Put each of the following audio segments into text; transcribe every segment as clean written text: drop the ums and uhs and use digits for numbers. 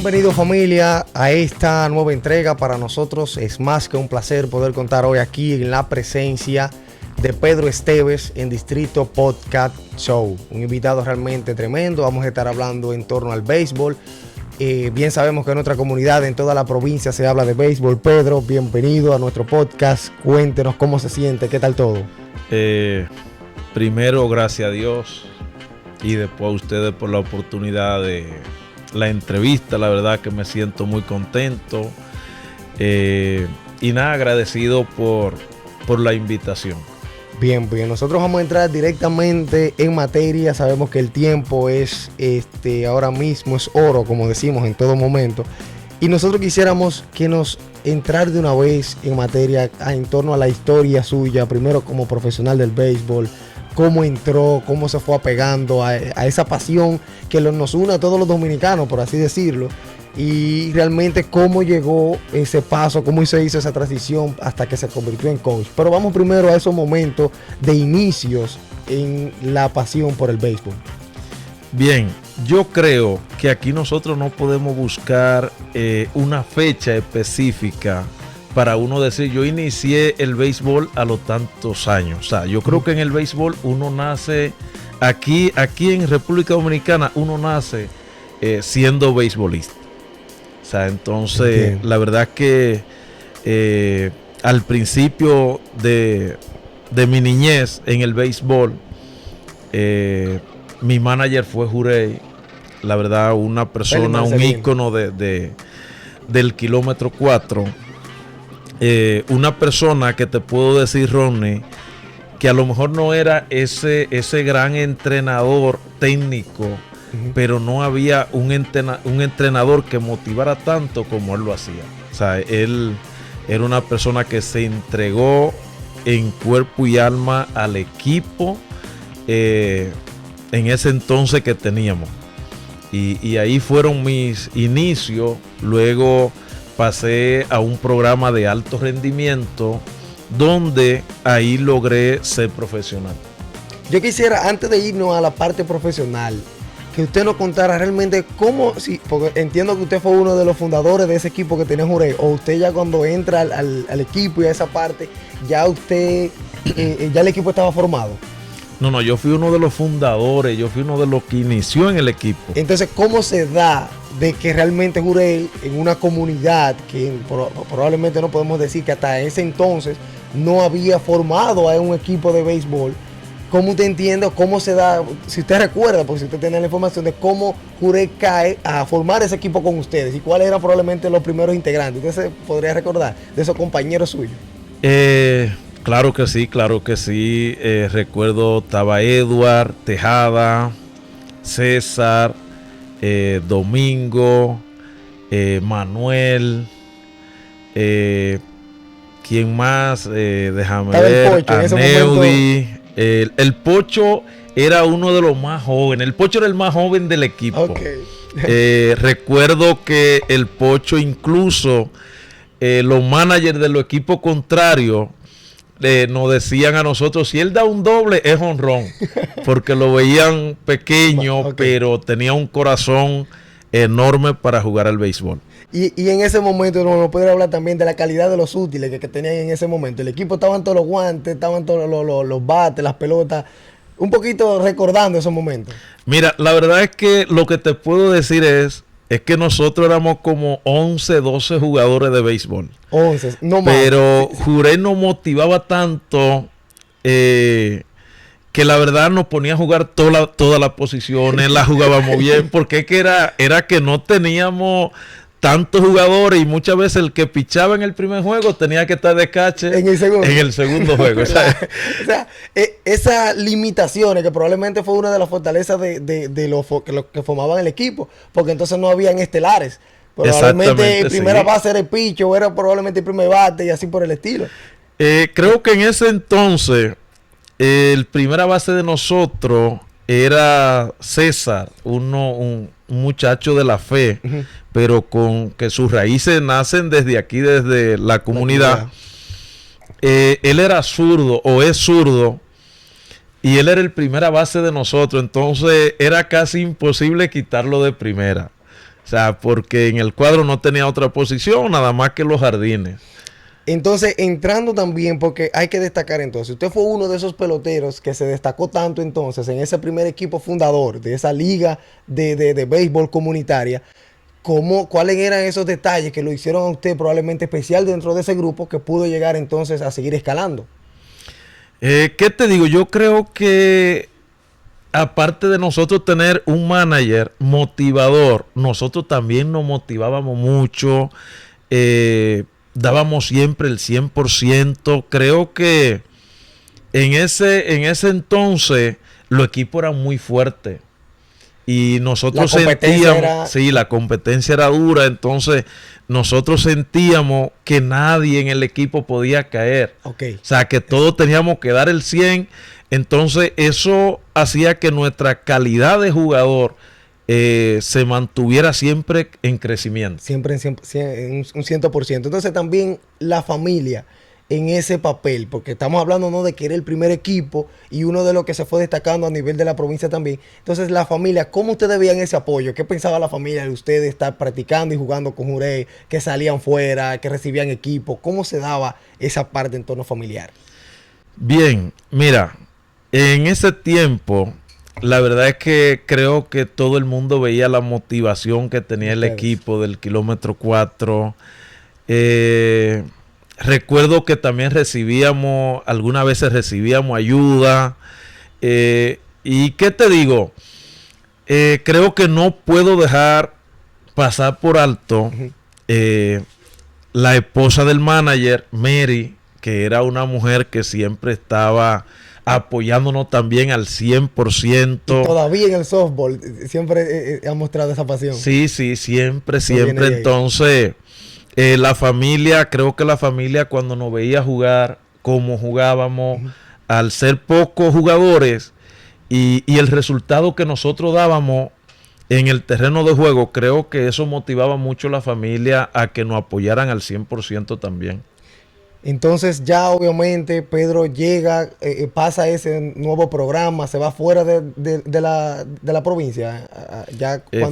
Bienvenido familia a esta nueva entrega. Para nosotros es más que un placer poder contar hoy aquí en la presencia de Pedro Esteves en Distrito Podcast Show. Un invitado realmente tremendo. Vamos a estar hablando en torno al béisbol. Bien sabemos que en nuestra comunidad, en toda la provincia, se habla de béisbol. Pedro, bienvenido a nuestro podcast. Cuéntenos cómo se siente, qué tal todo. Primero, gracias a Dios y después a ustedes por la oportunidad de la entrevista. La verdad que me siento muy contento y nada, agradecido por la invitación. Bien, nosotros vamos a entrar directamente en materia. Sabemos que el tiempo es ahora mismo es oro, como decimos en todo momento, y nosotros quisiéramos que nos entrar de una vez en materia en torno a la historia suya, primero como profesional del béisbol, cómo entró, cómo se fue apegando a esa pasión que nos une a todos los dominicanos, por así decirlo, y realmente cómo llegó ese paso, cómo se hizo esa transición hasta que se convirtió en coach. Pero vamos primero a esos momentos de inicios en la pasión por el béisbol. Bien, yo creo que aquí nosotros no podemos buscar una fecha específica para uno decir, yo inicié el béisbol a los tantos años. O sea, yo creo que en el béisbol uno nace, aquí en República Dominicana, uno nace siendo beisbolista. O sea, entonces, la verdad que al principio de mi niñez en el béisbol, mi manager fue Jurey. La verdad, una persona, un ícono del kilómetro 4. Una persona que te puedo decir, Ronnie, que a lo mejor no era ese gran entrenador técnico, pero no había un entrenador que motivara tanto como él lo hacía. O sea, él era una persona que se entregó en cuerpo y alma al equipo en ese entonces que teníamos. Y ahí fueron mis inicios. Luego pasé a un programa de alto rendimiento donde ahí logré ser profesional. Yo quisiera, antes de irnos a la parte profesional, que usted nos contara realmente cómo, porque entiendo que usted fue uno de los fundadores de ese equipo que tenía Jurey, o usted ya cuando entra al equipo y a esa parte, ya el equipo estaba formado. No, yo fui uno de los fundadores, yo fui uno de los que inició en el equipo. Entonces, ¿cómo se da de que realmente Jurey, en una comunidad que probablemente no podemos decir que hasta ese entonces no había formado a un equipo de béisbol? ¿Cómo usted entiende, cómo se da, si usted recuerda, porque si usted tiene la información de cómo Jurey cae a formar ese equipo con ustedes y cuáles eran probablemente los primeros integrantes? ¿Usted se podría recordar de esos compañeros suyos? Claro que sí. Recuerdo, estaba Edward, Tejada, César, Domingo, Manuel, ¿quién más? Déjame ver, Aneudi. El Pocho era uno de los más jóvenes. El Pocho era el más joven del equipo. Okay. Recuerdo que el Pocho, incluso los managers de los equipos contrarios nos decían a nosotros, si él da un doble es jonrón, porque lo veían pequeño, pero tenía un corazón enorme para jugar al béisbol. Y en ese momento nos puede hablar también de la calidad de los útiles que tenían en ese momento. El equipo estaban todos los guantes, estaban todos los bates, las pelotas. Un poquito recordando esos momentos. Mira, la verdad es que lo que te puedo decir es que nosotros éramos como 11, 12 jugadores de béisbol. 11, no más. Pero Jurey nos motivaba tanto que la verdad nos ponía a jugar todas las posiciones, las jugábamos bien, porque es que era que no teníamos tantos jugadores y muchas veces el que pichaba en el primer juego tenía que estar de cache en el segundo juego. O sea, esas limitaciones que probablemente fue una de las fortalezas de los que formaban el equipo, porque entonces no habían estelares. Probablemente el primera base era el picho, o era probablemente el primer bate y así por el estilo. Creo que en ese entonces el primera base de nosotros era César, un muchacho de la fe, pero con que sus raíces nacen desde aquí, desde la comunidad. Él era zurdo, o es zurdo, y él era el primera base de nosotros, entonces era casi imposible quitarlo de primera. O sea, porque en el cuadro no tenía otra posición, nada más que los jardines. Entonces, entrando también, porque hay que destacar entonces, usted fue uno de esos peloteros que se destacó tanto entonces en ese primer equipo fundador de esa liga de béisbol comunitaria. ¿Cuáles eran esos detalles que lo hicieron a usted probablemente especial dentro de ese grupo que pudo llegar entonces a seguir escalando? ¿Qué te digo? Yo creo que aparte de nosotros tener un manager motivador, nosotros también nos motivábamos mucho, dábamos siempre el 100%. Creo que en ese entonces los equipos eran muy fuertes. Y nosotros sentíamos, sí, la competencia era dura, entonces nosotros sentíamos que nadie en el equipo podía caer. Okay. O sea, que todos teníamos que dar el 100. Entonces eso hacía que nuestra calidad de jugador se mantuviera siempre en crecimiento. Siempre en un 100%. Entonces también la familia en ese papel, porque estamos hablando, ¿no?, de que era el primer equipo y uno de los que se fue destacando a nivel de la provincia también. Entonces la familia, ¿cómo ustedes veían ese apoyo? ¿Qué pensaba la familia de ustedes estar practicando y jugando con Jurey, que salían fuera, que recibían equipo? ¿Cómo se daba esa parte en torno familiar? Bien, mira, en ese tiempo la verdad es que creo que todo el mundo veía la motivación que tenía el equipo del kilómetro 4. Recuerdo que también algunas veces recibíamos ayuda. Y qué te digo, creo que no puedo dejar pasar por alto la esposa del manager, Mary, que era una mujer que siempre estaba apoyándonos también al 100%. Y todavía en el softball siempre ha mostrado esa pasión. Sí, siempre. Entonces, la familia, creo que la familia cuando nos veía jugar, como jugábamos, al ser pocos jugadores y el resultado que nosotros dábamos en el terreno de juego, creo que eso motivaba mucho a la familia a que nos apoyaran al 100% también. Entonces ya obviamente Pedro llega, pasa ese nuevo programa, se va fuera de la provincia.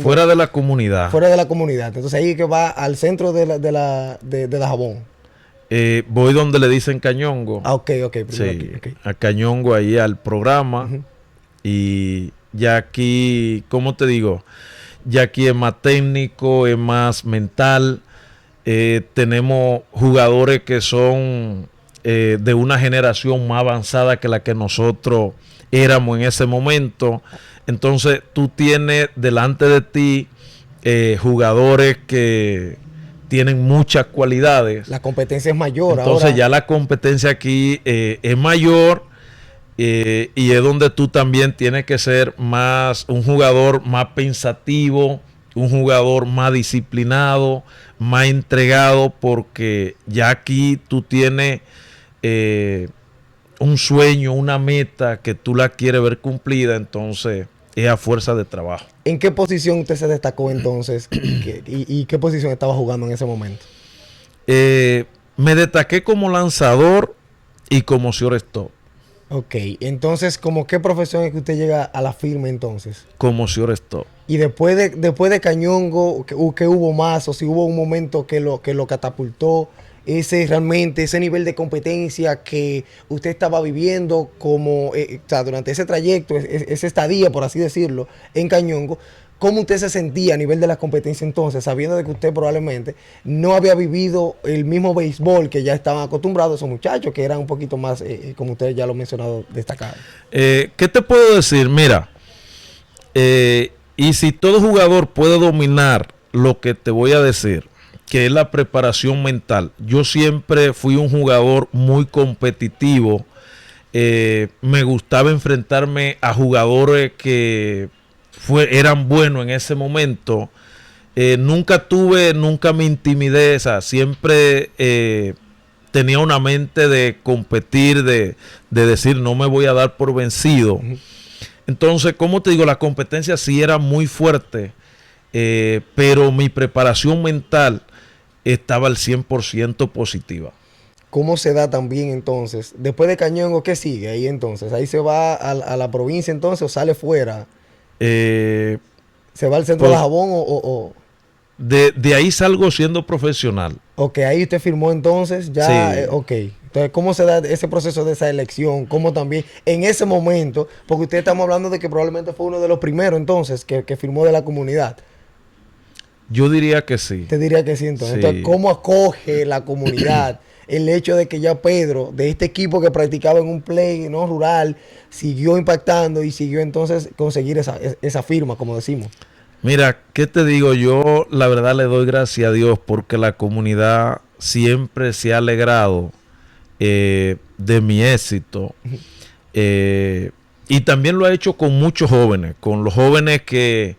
Fuera de la comunidad. Fuera de la comunidad. Entonces ahí que va al centro de Dajabón. Voy donde le dicen Cañongo. Ok. Sí, okay. A Cañongo, ahí al programa. Y ya aquí, ¿cómo te digo? Ya aquí es más técnico, es más mental. Tenemos jugadores que son de una generación más avanzada que la que nosotros éramos en ese momento. Entonces tú tienes delante de ti jugadores que tienen muchas cualidades. La competencia es mayor. Entonces ahora ya la competencia aquí es mayor y es donde tú también tienes que ser un jugador más pensativo, un jugador más disciplinado, más entregado, porque ya aquí tú tienes un sueño, una meta que tú la quieres ver cumplida, entonces es a fuerza de trabajo. ¿En qué posición usted se destacó entonces? ¿Y qué posición estaba jugando en ese momento? Me destaqué como lanzador y como shortstop. Ok, entonces, ¿cómo qué profesión es que usted llega a la firma entonces? Como shortstop. Y después de Cañongo, ¿qué hubo más? O si hubo un momento que lo catapultó, realmente ese nivel de competencia que usted estaba viviendo como, o sea, durante ese trayecto, esa estadía, por así decirlo, en Cañongo. ¿Cómo usted se sentía a nivel de la competencia entonces, sabiendo de que usted probablemente no había vivido el mismo béisbol que ya estaban acostumbrados esos muchachos, que eran un poquito más, como usted ya lo ha mencionado, destacados? ¿Qué te puedo decir? Mira, y si todo jugador puede dominar lo que te voy a decir, que es la preparación mental. Yo siempre fui un jugador muy competitivo. Me gustaba enfrentarme a jugadores que eran buenos en ese momento. Nunca me intimidé, o sea, siempre tenía una mente de competir, de decir no me voy a dar por vencido. Entonces, como te digo, la competencia sí era muy fuerte, pero mi preparación mental estaba al 100% positiva. ¿Cómo se da también entonces? Después de Cañongo, ¿qué sigue ahí entonces? ¿Ahí se va a la provincia entonces o sale fuera? ¿Se va al centro de Dajabón o...? de ahí salgo siendo profesional. Ok, ahí usted firmó entonces, ya, Sí. ok. Entonces, ¿cómo se da ese proceso de esa elección? ¿Cómo también en ese momento? Porque usted estamos hablando de que probablemente fue uno de los primeros entonces que firmó de la comunidad. Yo diría que sí. Te diría que sí entonces. Sí. Entonces, ¿cómo acoge la comunidad el hecho de que ya Pedro, de este equipo que practicaba en un play no rural, siguió impactando y siguió entonces conseguir esa firma, como decimos? Mira, ¿qué te digo? Yo la verdad le doy gracias a Dios porque la comunidad siempre se ha alegrado de mi éxito. Y también lo ha hecho con muchos jóvenes, con los jóvenes que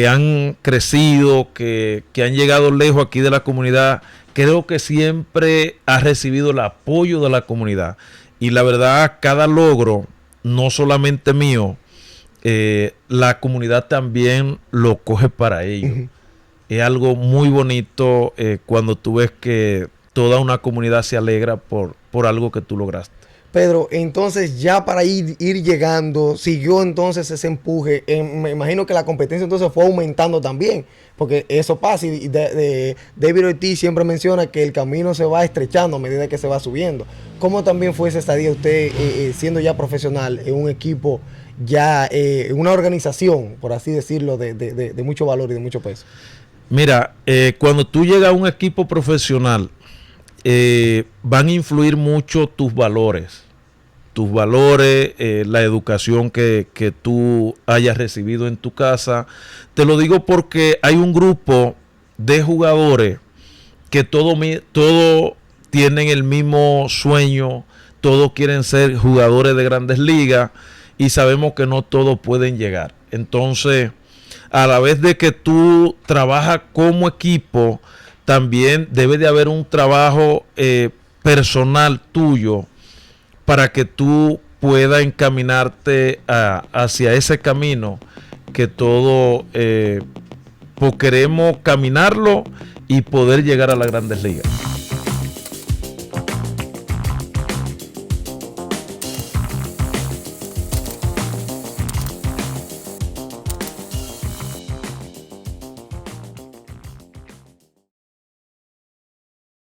han crecido, que han llegado lejos aquí de la comunidad. Creo que siempre ha recibido el apoyo de la comunidad. Y la verdad, cada logro, no solamente mío, la comunidad también lo coge para ellos. Es algo muy bonito cuando tú ves que toda una comunidad se alegra por algo que tú lograste. Pedro, entonces ya para ir llegando, siguió entonces ese empuje. Me imagino que la competencia entonces fue aumentando también, porque eso pasa y David Ortiz siempre menciona que el camino se va estrechando a medida que se va subiendo. ¿Cómo también fue esa estadía usted siendo ya profesional en un equipo, ya una organización, por así decirlo, de mucho valor y de mucho peso? Mira, cuando tú llegas a un equipo profesional, van a influir mucho tus valores, la educación que tú hayas recibido en tu casa. Te lo digo porque hay un grupo de jugadores que todos tienen el mismo sueño, todos quieren ser jugadores de grandes ligas y sabemos que no todos pueden llegar. Entonces, a la vez de que tú trabajas como equipo, también debe de haber un trabajo personal tuyo para que tú puedas encaminarte hacia ese camino que todos pues queremos caminarlo y poder llegar a las grandes ligas.